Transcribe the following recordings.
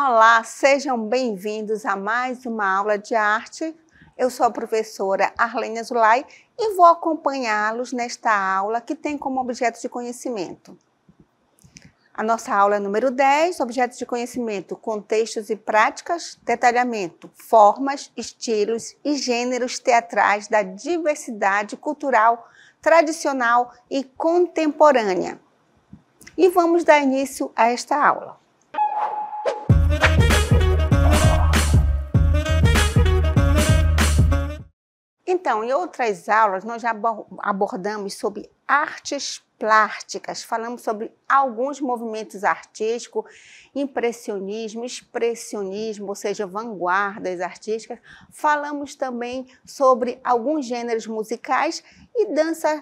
Olá, sejam bem-vindos a mais uma aula de arte. Eu sou a professora Arlene Azulay e vou acompanhá-los nesta aula que tem como objeto de conhecimento. A nossa aula é número 10, objetos de conhecimento, contextos e práticas, detalhamento, formas, estilos e gêneros teatrais da diversidade cultural, tradicional e contemporânea. E vamos dar início a esta aula. Então, em outras aulas, nós já abordamos sobre artes plásticas, falamos sobre alguns movimentos artísticos, impressionismo, expressionismo, ou seja, vanguardas artísticas. Falamos também sobre alguns gêneros musicais e dança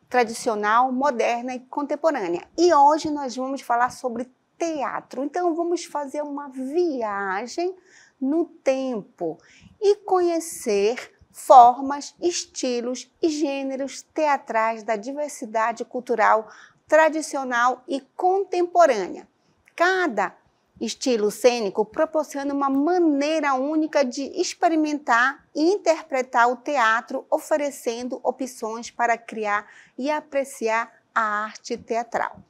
tradicional, moderna e contemporânea. E hoje nós vamos falar sobre teatro. Então, vamos fazer uma viagem no tempo e conhecer formas, estilos e gêneros teatrais da diversidade cultural tradicional e contemporânea. Cada estilo cênico proporciona uma maneira única de experimentar e interpretar o teatro, oferecendo opções para criar e apreciar a arte teatral.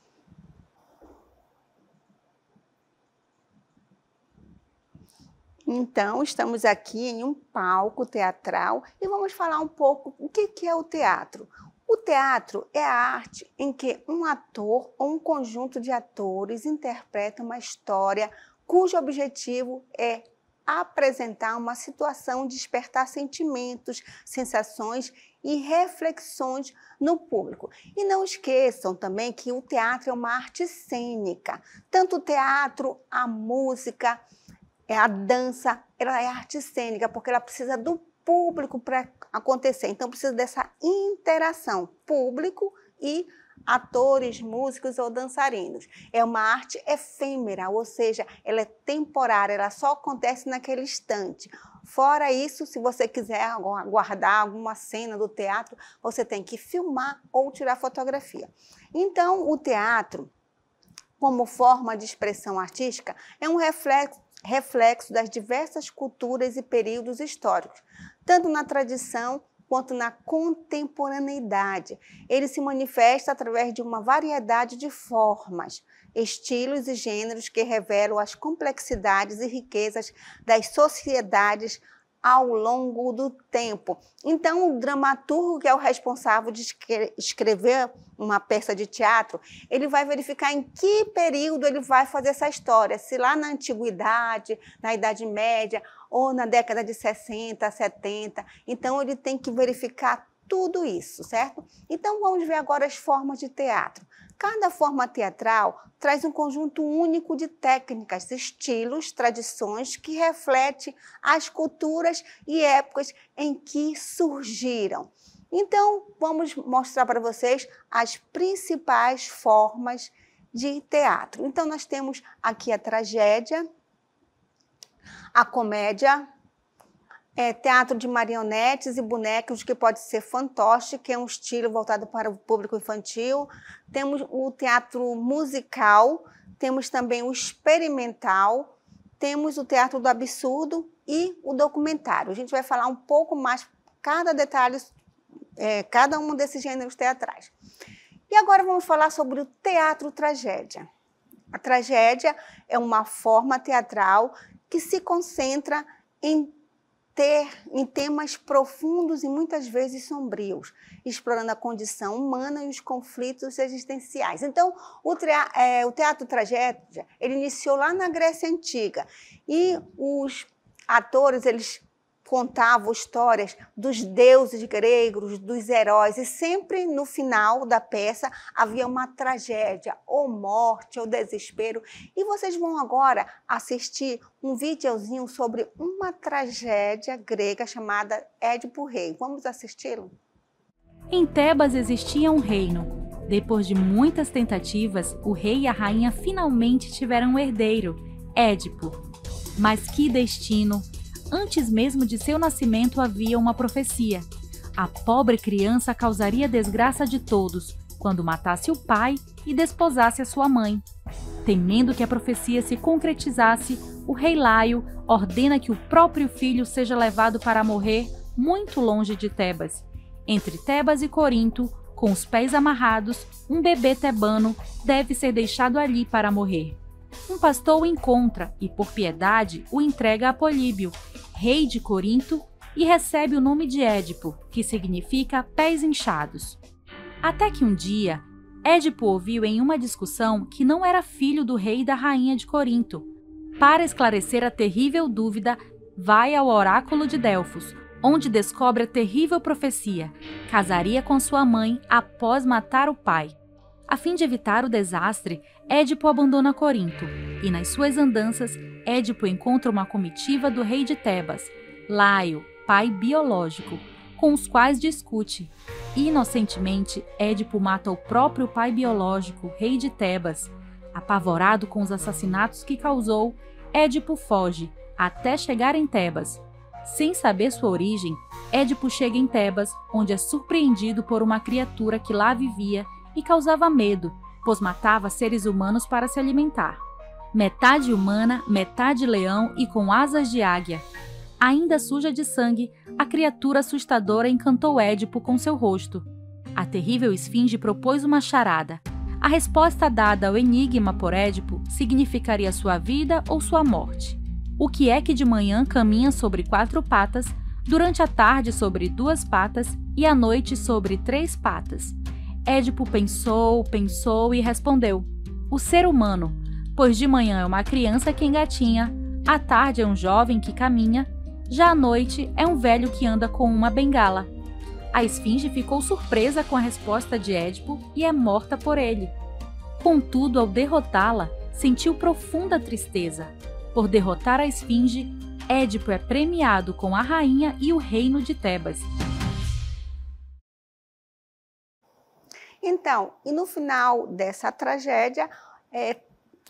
Então, estamos aqui em um palco teatral e vamos falar um pouco o que é o teatro. O teatro é a arte em que um ator ou um conjunto de atores interpreta uma história cujo objetivo é apresentar uma situação, despertar sentimentos, sensações e reflexões no público. E não esqueçam também que o teatro é uma arte cênica. Tanto o teatro, a música, a dança, ela é arte cênica, porque ela precisa do público para acontecer. Então, precisa dessa interação, público e atores, músicos ou dançarinos. É uma arte efêmera, ou seja, ela é temporária, ela só acontece naquele instante. Fora isso, se você quiser guardar alguma cena do teatro, você tem que filmar ou tirar fotografia. Então, o teatro, como forma de expressão artística, é um reflexo das diversas culturas e períodos históricos, tanto na tradição quanto na contemporaneidade. Ele se manifesta através de uma variedade de formas, estilos e gêneros que revelam as complexidades e riquezas das sociedades ao longo do tempo. Então, o dramaturgo, que é o responsável de escrever uma peça de teatro, ele vai verificar em que período ele vai fazer essa história, se lá na antiguidade, na Idade Média, ou na década de 60, 70. Então, ele tem que verificar tudo isso, certo? Então, vamos ver agora as formas de teatro. Cada forma teatral traz um conjunto único de técnicas, estilos, tradições que refletem as culturas e épocas em que surgiram. Então, vamos mostrar para vocês as principais formas de teatro. Então, nós temos aqui a tragédia, a comédia, teatro de marionetes e bonecos, que pode ser fantoche, que é um estilo voltado para o público infantil. Temos o teatro musical, temos também o experimental, temos o teatro do absurdo e o documentário. A gente vai falar um pouco mais cada detalhe, cada um desses gêneros teatrais. E agora vamos falar sobre o teatro tragédia. A tragédia é uma forma teatral que se concentra em temas profundos e muitas vezes sombrios, explorando a condição humana e os conflitos existenciais. Então, o teatro tragédia, ele iniciou lá na Grécia Antiga e os atores, eles contavam histórias dos deuses gregos, dos heróis, e sempre no final da peça havia uma tragédia, ou morte, ou desespero. E vocês vão agora assistir um videozinho sobre uma tragédia grega chamada Édipo Rei. Vamos assisti-lo? Em Tebas existia um reino. Depois de muitas tentativas, o rei e a rainha finalmente tiveram um herdeiro, Édipo. Mas que destino! Antes mesmo de seu nascimento havia uma profecia. A pobre criança causaria desgraça de todos quando matasse o pai e desposasse a sua mãe. Temendo que a profecia se concretizasse, o rei Laio ordena que o próprio filho seja levado para morrer muito longe de Tebas. Entre Tebas e Corinto, com os pés amarrados, um bebê tebano deve ser deixado ali para morrer. Um pastor o encontra e, por piedade, o entrega a Políbio, rei de Corinto, e recebe o nome de Édipo, que significa pés inchados. Até que um dia, Édipo ouviu em uma discussão que não era filho do rei e da rainha de Corinto. Para esclarecer a terrível dúvida, vai ao oráculo de Delfos, onde descobre a terrível profecia: casaria com sua mãe após matar o pai. A fim de evitar o desastre, Édipo abandona Corinto, e nas suas andanças, Édipo encontra uma comitiva do rei de Tebas, Laio, pai biológico, com os quais discute. Inocentemente, Édipo mata o próprio pai biológico, rei de Tebas. Apavorado com os assassinatos que causou, Édipo foge, até chegar em Tebas. Sem saber sua origem, Édipo chega em Tebas, onde é surpreendido por uma criatura que lá vivia e causava medo, pois matava seres humanos para se alimentar. Metade humana, metade leão e com asas de águia. Ainda suja de sangue, a criatura assustadora encantou Édipo com seu rosto. A terrível esfinge propôs uma charada. A resposta dada ao enigma por Édipo significaria sua vida ou sua morte. O que é que de manhã caminha sobre 4 patas, durante a tarde sobre 2 patas e à noite sobre 3 patas? Édipo pensou e respondeu: o ser humano, pois de manhã é uma criança que engatinha, à tarde é um jovem que caminha, já à noite é um velho que anda com uma bengala. A esfinge ficou surpresa com a resposta de Édipo e é morta por ele. Contudo, ao derrotá-la, sentiu profunda tristeza. Por derrotar a esfinge, Édipo é premiado com a rainha e o reino de Tebas. Então, e no final dessa tragédia,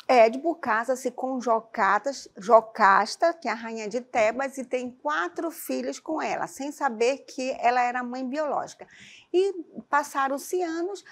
Édipo casa-se com Jocasta, que é a rainha de Tebas, e tem 4 filhos com ela, sem saber que ela era a mãe biológica. E passaram-se anos,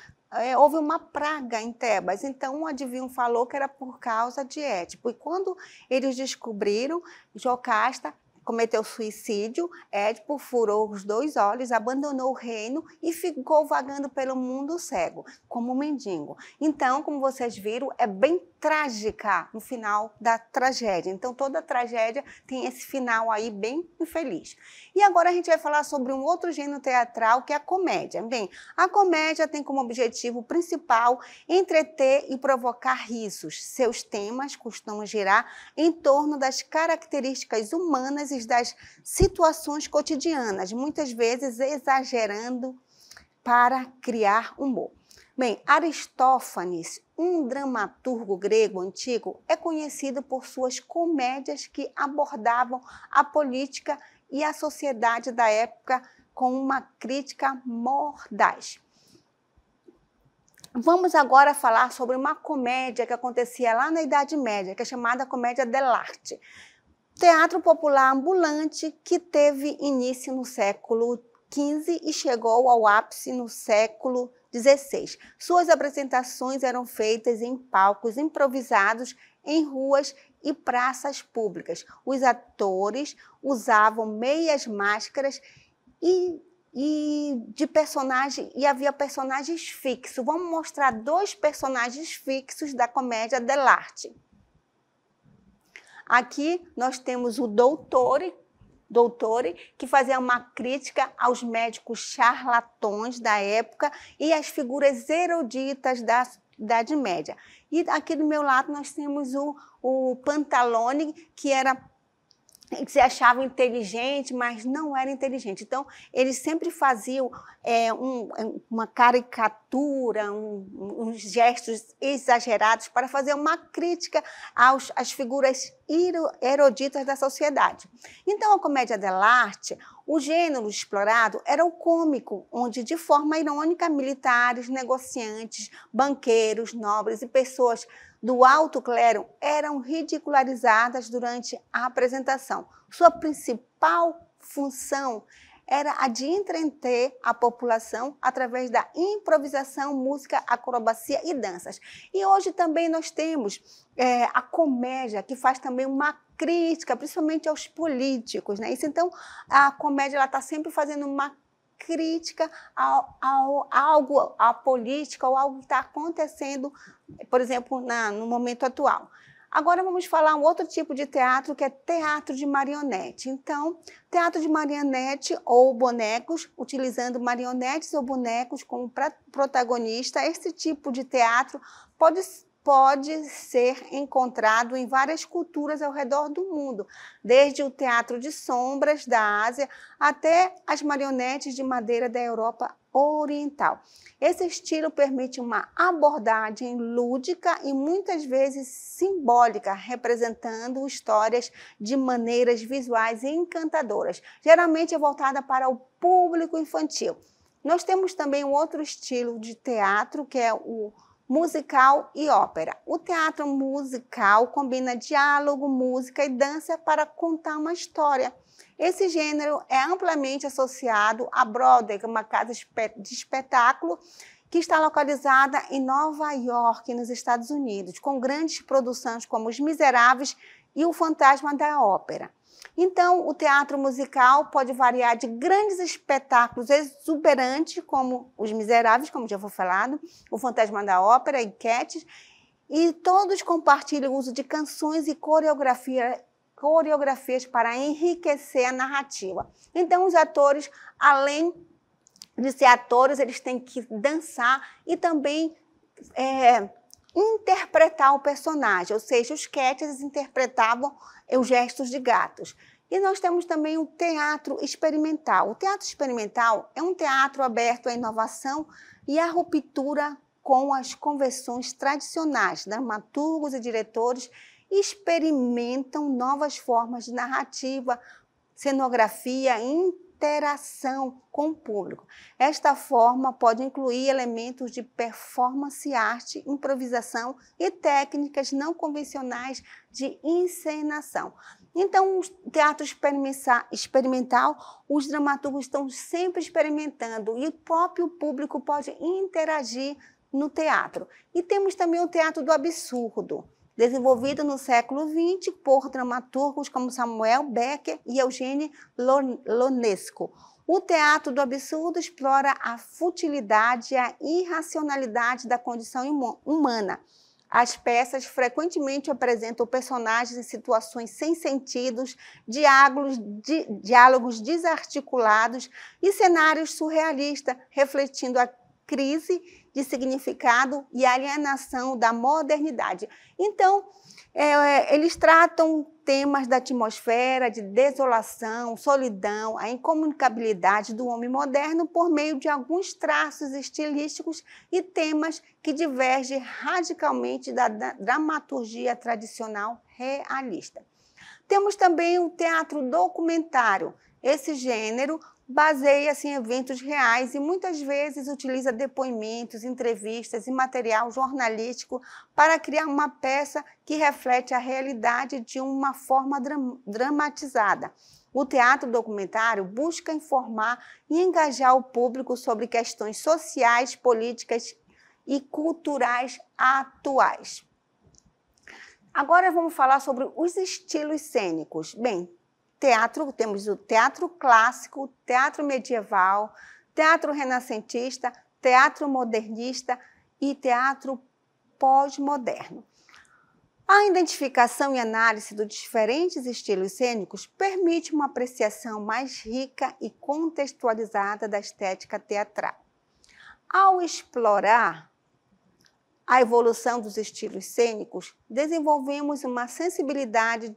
houve uma praga em Tebas, então um adivinho falou que era por causa de Édipo. E quando eles descobriram, Jocasta cometeu suicídio, Édipo furou os 2 olhos, abandonou o reino e ficou vagando pelo mundo cego, como um mendigo. Então, como vocês viram, é bem trágica no final da tragédia. Então, toda tragédia tem esse final aí bem infeliz. E agora a gente vai falar sobre um outro gênero teatral, que é a comédia. Bem, a comédia tem como objetivo principal entreter e provocar risos. Seus temas costumam girar em torno das características humanas e das situações cotidianas, muitas vezes exagerando para criar humor. Bem, Aristófanes, um dramaturgo grego antigo, é conhecido por suas comédias que abordavam a política e a sociedade da época com uma crítica mordaz. Vamos agora falar sobre uma comédia que acontecia lá na Idade Média, que é chamada comédia dell'arte. Teatro popular ambulante que teve início no século XV e chegou ao ápice no século XVI. Suas apresentações eram feitas em palcos improvisados em ruas e praças públicas. Os atores usavam meias máscaras e havia personagens fixos. Vamos mostrar 2 personagens fixos da comédia dell'arte. Aqui nós temos o Doutore, que fazia uma crítica aos médicos charlatões da época e às figuras eruditas da Idade Média. E aqui do meu lado nós temos o Pantalone, que se achava inteligente, mas não era inteligente. Então, eles sempre faziam uma caricatura, uns gestos exagerados para fazer uma crítica às figuras eruditas da sociedade. Então, a comédia dell'arte, o gênero explorado era o cômico, onde, de forma irônica, militares, negociantes, banqueiros, nobres e pessoas do alto clero eram ridicularizadas durante a apresentação. Sua principal função era a de entreter a população através da improvisação, música, acrobacia e danças. E hoje também nós temos a comédia, que faz também uma crítica, principalmente aos políticos, né? Isso, então, a comédia está sempre fazendo uma crítica à política ou algo que está acontecendo, por exemplo, no momento atual. Agora vamos falar um outro tipo de teatro, que é teatro de marionete. Então, teatro de marionete ou bonecos, utilizando marionetes ou bonecos como protagonista. Esse tipo de teatro pode ser encontrado em várias culturas ao redor do mundo, desde o teatro de sombras da Ásia até as marionetes de madeira da Europa Oriental. Esse estilo permite uma abordagem lúdica e muitas vezes simbólica, representando histórias de maneiras visuais encantadoras. Geralmente é voltada para o público infantil. Nós temos também um outro estilo de teatro, que é o musical e ópera. O teatro musical combina diálogo, música e dança para contar uma história. Esse gênero é amplamente associado à Broadway, uma casa de espetáculo que está localizada em Nova York, nos Estados Unidos, com grandes produções como Os Miseráveis e O Fantasma da Ópera. Então, o teatro musical pode variar de grandes espetáculos exuberantes, como Os Miseráveis, como já foi falado, O Fantasma da Ópera e Cats, e todos compartilham o uso de canções e coreografias para enriquecer a narrativa. Então, os atores, além de ser atores, eles têm que dançar e também interpretar o personagem, ou seja, os Cats interpretavam os gestos de gatos. E nós temos também o teatro experimental. O teatro experimental é um teatro aberto à inovação e à ruptura com as convenções tradicionais. Dramaturgos e diretores experimentam novas formas de narrativa, cenografia e interação com o público. Esta forma pode incluir elementos de performance arte, improvisação e técnicas não convencionais de encenação. Então, o teatro experimental, os dramaturgos estão sempre experimentando e o próprio público pode interagir no teatro. E temos também o teatro do absurdo, desenvolvido no século XX por dramaturgos como Samuel Beckett e Eugênio Ionesco. O teatro do absurdo explora a futilidade e a irracionalidade da condição humana. As peças frequentemente apresentam personagens em situações sem sentidos, diálogos desarticulados e cenários surrealistas, refletindo a crise de significado e alienação da modernidade. Então, eles tratam temas da atmosfera, de desolação, solidão, a incomunicabilidade do homem moderno por meio de alguns traços estilísticos e temas que divergem radicalmente da dramaturgia tradicional realista. Temos também o teatro documentário. Esse gênero baseia-se em eventos reais e muitas vezes utiliza depoimentos, entrevistas e material jornalístico para criar uma peça que reflete a realidade de uma forma dramatizada. O teatro documentário busca informar e engajar o público sobre questões sociais, políticas e culturais atuais. Agora vamos falar sobre os estilos cênicos. Bem, temos o teatro clássico, teatro medieval, teatro renascentista, teatro modernista e teatro pós-moderno. A identificação e análise dos diferentes estilos cênicos permite uma apreciação mais rica e contextualizada da estética teatral. Ao explorar a evolução dos estilos cênicos, desenvolvemos uma sensibilidade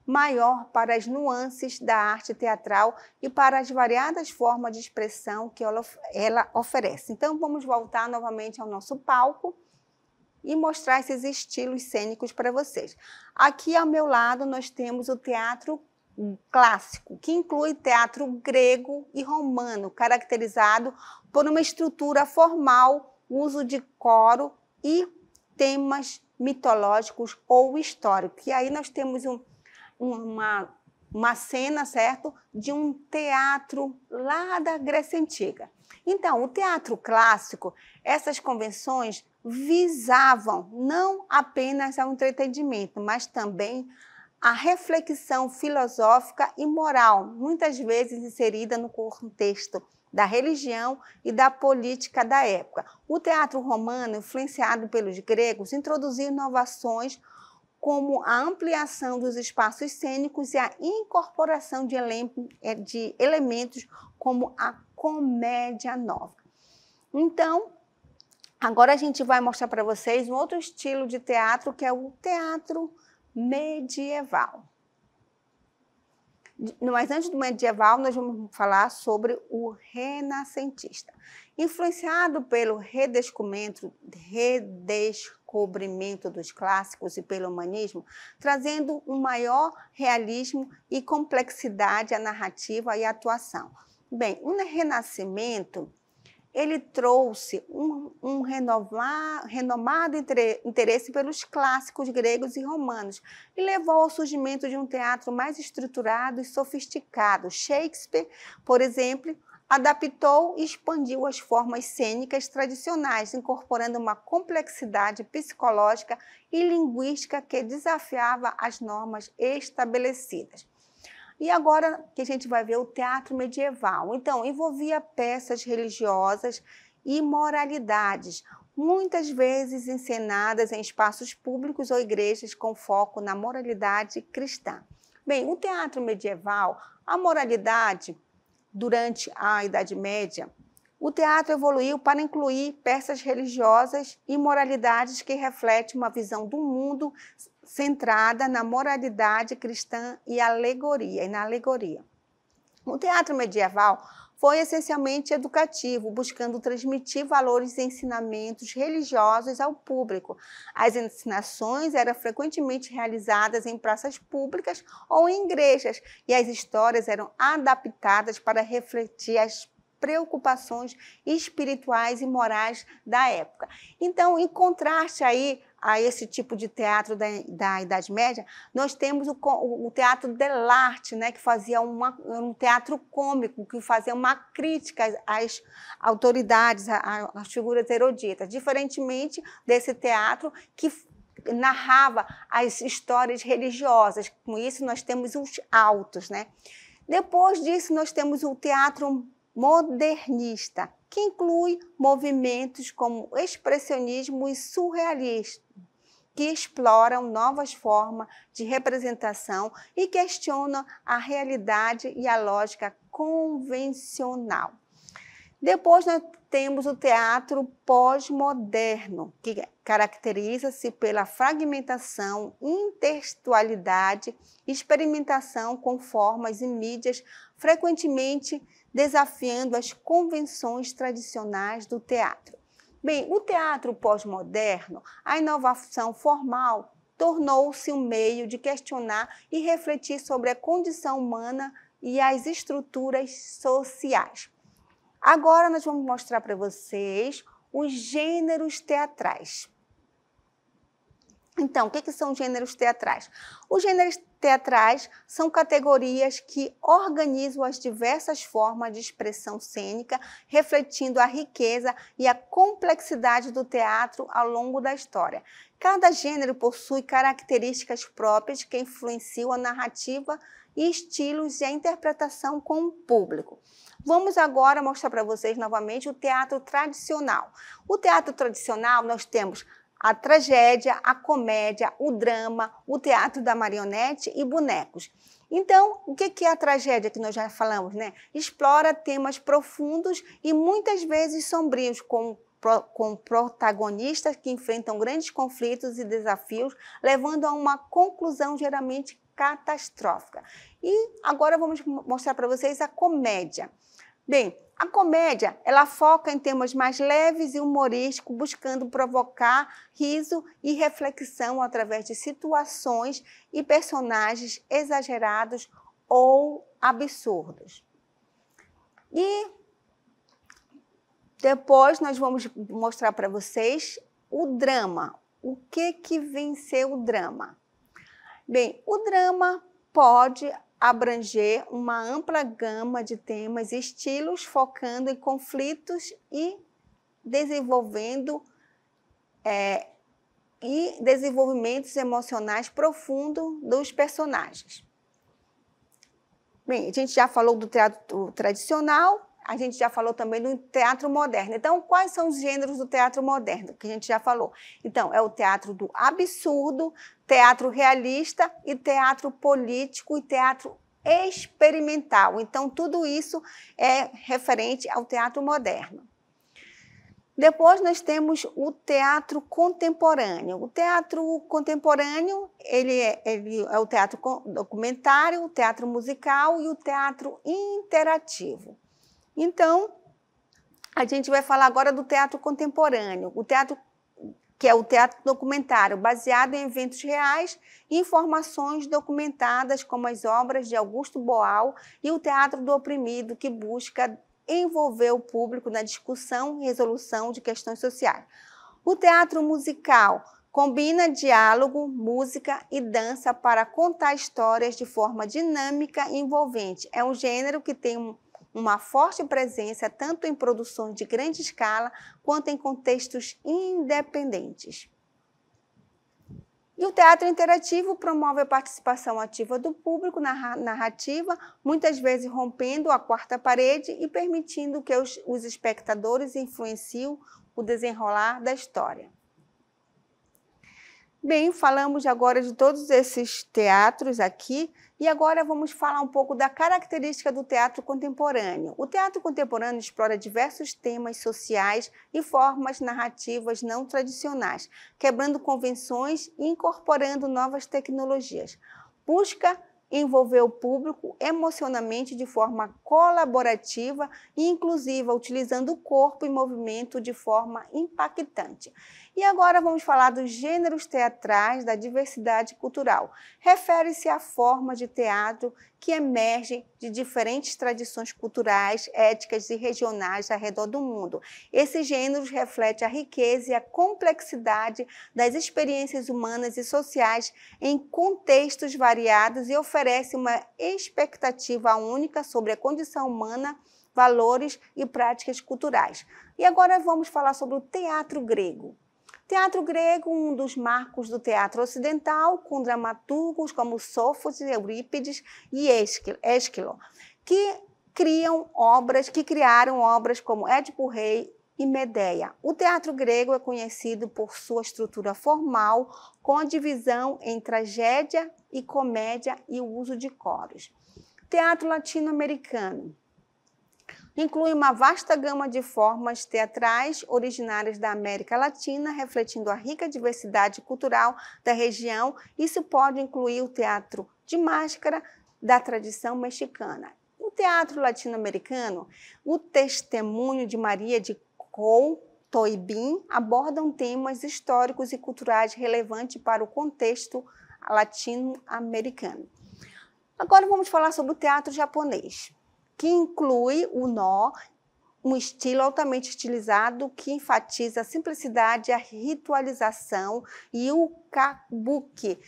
maior para as nuances da arte teatral e para as variadas formas de expressão que ela oferece. Então, vamos voltar novamente ao nosso palco e mostrar esses estilos cênicos para vocês. Aqui ao meu lado nós temos o teatro clássico, que inclui teatro grego e romano, caracterizado por uma estrutura formal, uso de coro e temas mitológicos ou históricos. E aí nós temos uma cena, certo, de um teatro lá da Grécia Antiga. Então, o teatro clássico, essas convenções visavam não apenas ao entretenimento, mas também a reflexão filosófica e moral, muitas vezes inserida no contexto da religião e da política da época. O teatro romano, influenciado pelos gregos, introduziu inovações como a ampliação dos espaços cênicos e a incorporação de elementos como a comédia nova. Então, agora a gente vai mostrar para vocês um outro estilo de teatro, que é o teatro medieval. Mas antes do medieval, nós vamos falar sobre o renascentista. Influenciado pelo redescobrimento dos clássicos e pelo humanismo, trazendo um maior realismo e complexidade à narrativa e à atuação. Bem, o Renascimento, ele trouxe um renomado interesse pelos clássicos gregos e romanos e levou ao surgimento de um teatro mais estruturado e sofisticado. Shakespeare, por exemplo, adaptou e expandiu as formas cênicas tradicionais, incorporando uma complexidade psicológica e linguística que desafiava as normas estabelecidas. E agora que a gente vai ver o teatro medieval. Então, envolvia peças religiosas e moralidades, muitas vezes encenadas em espaços públicos ou igrejas com foco na moralidade cristã. Bem, o teatro medieval, a moralidade, durante a Idade Média, o teatro evoluiu para incluir peças religiosas e moralidades que refletem uma visão do mundo centrada na moralidade cristã e na alegoria. O teatro medieval foi essencialmente educativo, buscando transmitir valores e ensinamentos religiosos ao público. As ensinações eram frequentemente realizadas em praças públicas ou em igrejas, e as histórias eram adaptadas para refletir as preocupações espirituais e morais da época. Então, em contraste aí a esse tipo de teatro da Idade Média, nós temos o teatro dell'arte, né, que fazia um teatro cômico, que fazia uma crítica às autoridades, às figuras eruditas, diferentemente desse teatro que narrava as histórias religiosas. Com isso, nós temos os autos, né? Depois disso, nós temos o teatro modernista, que inclui movimentos como expressionismo e surrealismo, que exploram novas formas de representação e questionam a realidade e a lógica convencional. Depois nós temos o teatro pós-moderno, que caracteriza-se pela fragmentação, intertextualidade, experimentação com formas e mídias, frequentemente desafiando as convenções tradicionais do teatro. Bem, o teatro pós-moderno, a inovação formal, tornou-se um meio de questionar e refletir sobre a condição humana e as estruturas sociais. Agora nós vamos mostrar para vocês os gêneros teatrais. Então, o que são gêneros teatrais? Os gêneros teatrais são categorias que organizam as diversas formas de expressão cênica, refletindo a riqueza e a complexidade do teatro ao longo da história. Cada gênero possui características próprias que influenciam a narrativa e estilos e a interpretação com o público. Vamos agora mostrar para vocês novamente o teatro tradicional. O teatro tradicional nós temos a tragédia, a comédia, o drama, o teatro da marionete e bonecos. Então, o que é a tragédia que nós já falamos, né? Explora temas profundos e muitas vezes sombrios, com protagonistas que enfrentam grandes conflitos e desafios, levando a uma conclusão geralmente catastrófica. E agora vamos mostrar para vocês a comédia. Bem, a comédia, ela foca em temas mais leves e humorísticos, buscando provocar riso e reflexão através de situações e personagens exagerados ou absurdos. E depois nós vamos mostrar para vocês o drama. O que vem ser o drama? Bem, o drama pode abranger uma ampla gama de temas e estilos, focando em conflitos e desenvolvendo e desenvolvimentos emocionais profundos dos personagens. Bem, a gente já falou do teatro tradicional, a gente já falou também do teatro moderno. Então, quais são os gêneros do teatro moderno, que a gente já falou? Então, é o teatro do absurdo, teatro realista e teatro político e teatro experimental. Então, tudo isso é referente ao teatro moderno. Depois nós temos o teatro contemporâneo. O teatro contemporâneo ele é o teatro documentário, o teatro musical e o teatro interativo. Então, a gente vai falar agora do teatro contemporâneo, que é o teatro documentário, baseado em eventos reais e informações documentadas, como as obras de Augusto Boal e o teatro do oprimido, que busca envolver o público na discussão e resolução de questões sociais. O teatro musical combina diálogo, música e dança para contar histórias de forma dinâmica e envolvente. É um gênero que tem uma forte presença tanto em produções de grande escala quanto em contextos independentes. E o teatro interativo promove a participação ativa do público na narrativa, muitas vezes rompendo a quarta parede e permitindo que os espectadores influenciem o desenrolar da história. Bem, falamos agora de todos esses teatros aqui e agora vamos falar um pouco da característica do teatro contemporâneo. O teatro contemporâneo explora diversos temas sociais e formas narrativas não tradicionais, quebrando convenções e incorporando novas tecnologias. Busca envolver o público emocionalmente de forma colaborativa e inclusiva, utilizando o corpo e movimento de forma impactante. E agora vamos falar dos gêneros teatrais da diversidade cultural. Refere-se à forma de teatro que emerge de diferentes tradições culturais, étnicas e regionais ao redor do mundo. Esses gêneros refletem a riqueza e a complexidade das experiências humanas e sociais em contextos variados e oferecem uma expectativa única sobre a condição humana, valores e práticas culturais. E agora vamos falar sobre o teatro grego. Teatro grego, um dos marcos do teatro ocidental, com dramaturgos como Sófocles, Eurípides e Ésquilo, que criaram obras como Édipo Rei e Medeia. O teatro grego é conhecido por sua estrutura formal, com a divisão em tragédia e comédia e o uso de coros. Teatro latino-americano inclui uma vasta gama de formas teatrais originárias da América Latina, refletindo a rica diversidade cultural da região. Isso pode incluir o teatro de máscara da tradição mexicana. No teatro latino-americano, o Testemunho de Maria de Coutoibín abordam temas históricos e culturais relevantes para o contexto latino-americano. Agora vamos falar sobre o teatro japonês, que inclui o nó, um estilo altamente estilizado que enfatiza a simplicidade, a ritualização, e o kabuki,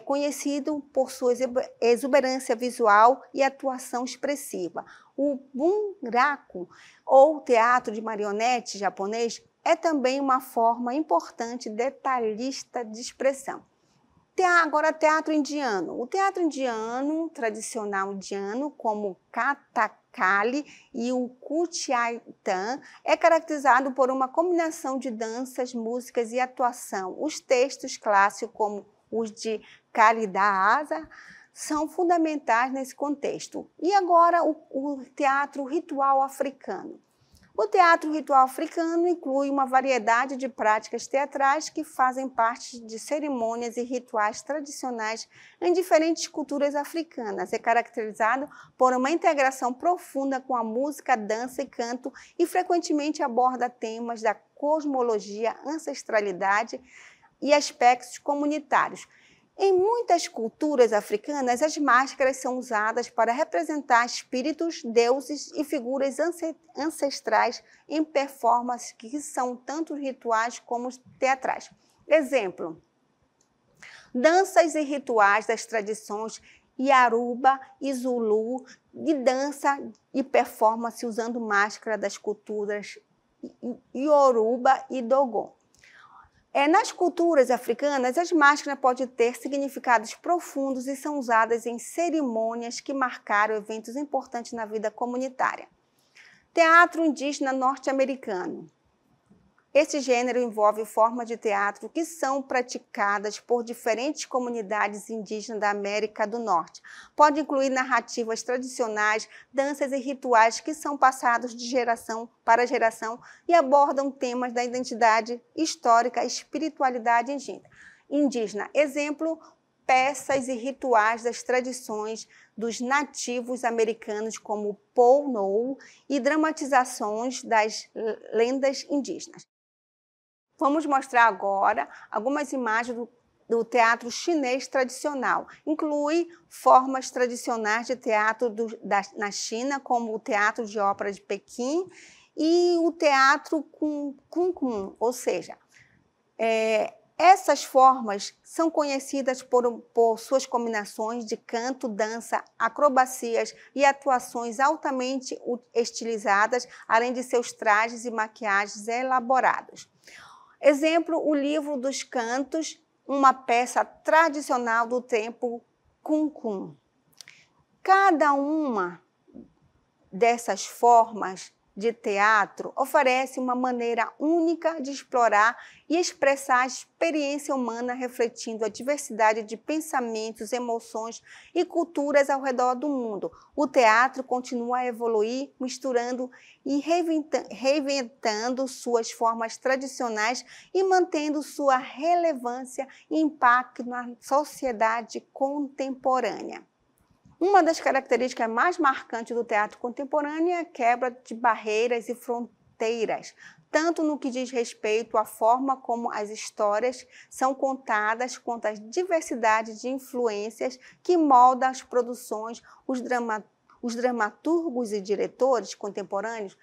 conhecido por sua exuberância visual e atuação expressiva. O bunraku, ou teatro de marionete japonês, é também uma forma importante detalhista de expressão. Agora, teatro indiano. O teatro indiano, tradicional indiano, como o Kathakali e o Kuchiyattam, é caracterizado por uma combinação de danças, músicas e atuação. Os textos clássicos, como os de Kalidasa, são fundamentais nesse contexto. E agora, o teatro ritual africano. O teatro ritual africano inclui uma variedade de práticas teatrais que fazem parte de cerimônias e rituais tradicionais em diferentes culturas africanas. É caracterizado por uma integração profunda com a música, dança e canto e frequentemente aborda temas da cosmologia, ancestralidade e aspectos comunitários. Em muitas culturas africanas, as máscaras são usadas para representar espíritos, deuses e figuras ancestrais em performances que são tanto rituais como teatrais. Exemplo: danças e rituais das tradições Yaruba e Zulu, de dança e performance usando máscara das culturas Yoruba e Dogon. Nas culturas africanas, as máscaras podem ter significados profundos e são usadas em cerimônias que marcaram eventos importantes na vida comunitária. Teatro indígena norte-americano. Esse gênero envolve formas de teatro que são praticadas por diferentes comunidades indígenas da América do Norte. Pode incluir narrativas tradicionais, danças e rituais que são passados de geração para geração e abordam temas da identidade histórica e espiritualidade indígena. Exemplo, peças e rituais das tradições dos nativos americanos como Pono e dramatizações das lendas indígenas. Vamos mostrar agora algumas imagens do teatro chinês tradicional. Inclui formas tradicionais de teatro na China, como o Teatro de Ópera de Pequim e o Teatro Kung, ou seja, essas formas são conhecidas por suas combinações de canto, dança, acrobacias e atuações altamente estilizadas, além de seus trajes e maquiagens elaborados. Exemplo, o Livro dos Cantos, uma peça tradicional do templo Kung. Cada uma dessas formas de teatro oferece uma maneira única de explorar e expressar a experiência humana, refletindo a diversidade de pensamentos, emoções e culturas ao redor do mundo. O teatro continua a evoluir, misturando e reinventando suas formas tradicionais e mantendo sua relevância e impacto na sociedade contemporânea. Uma das características mais marcantes do teatro contemporâneo é a quebra de barreiras e fronteiras, tanto no que diz respeito à forma como as histórias são contadas, quanto à diversidade de influências que moldam as produções. Os dramaturgos e diretores contemporâneos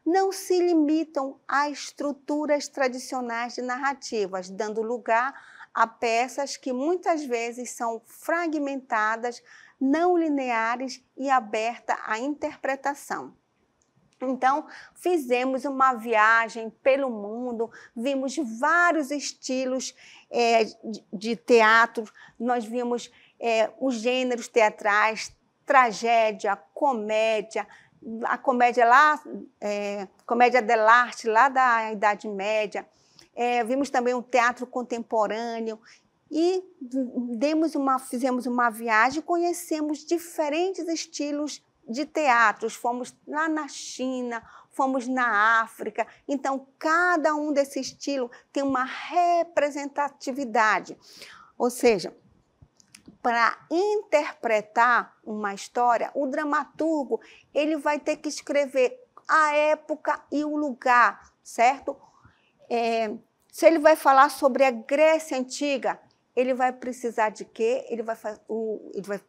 não se limitam a estruturas tradicionais de narrativas, dando lugar a peças que muitas vezes são fragmentadas, não lineares e abertas à interpretação. Então, fizemos uma viagem pelo mundo, vimos vários estilos de teatro, nós vimos os gêneros teatrais, tragédia, comédia, a comédia comédia dell'arte, lá da Idade Média, vimos também o teatro contemporâneo, e fizemos uma viagem, conhecemos diferentes estilos de teatros, fomos lá na China, fomos na África, então cada um desse estilo tem uma representatividade, ou seja, para interpretar uma história, o dramaturgo ele vai ter que escrever a época e o lugar, certo? Se ele vai falar sobre a Grécia Antiga, ele vai precisar de quê? Ele vai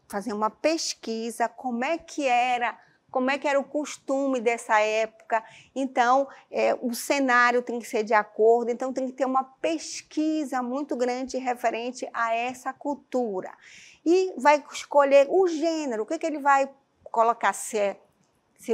fazer uma pesquisa, como é que era o costume dessa época. Então, o cenário tem que ser de acordo, então tem que ter uma pesquisa muito grande referente a essa cultura. E vai escolher o gênero, o que ele vai colocar, se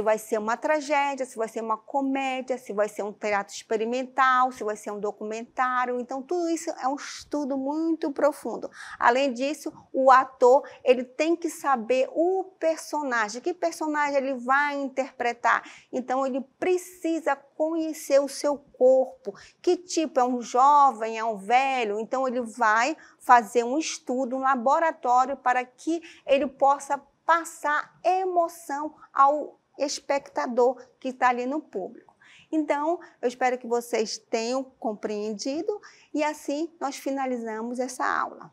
vai ser uma tragédia, se vai ser uma comédia, se vai ser um teatro experimental, se vai ser um documentário. Então, tudo isso é um estudo muito profundo. Além disso, o ator ele tem que saber o personagem, que personagem ele vai interpretar. Então, ele precisa conhecer o seu corpo, que tipo, é um jovem, é um velho. Então, ele vai fazer um estudo, um laboratório, para que ele possa passar emoção ao espectador que está ali no público. Então, eu espero que vocês tenham compreendido e assim nós finalizamos essa aula.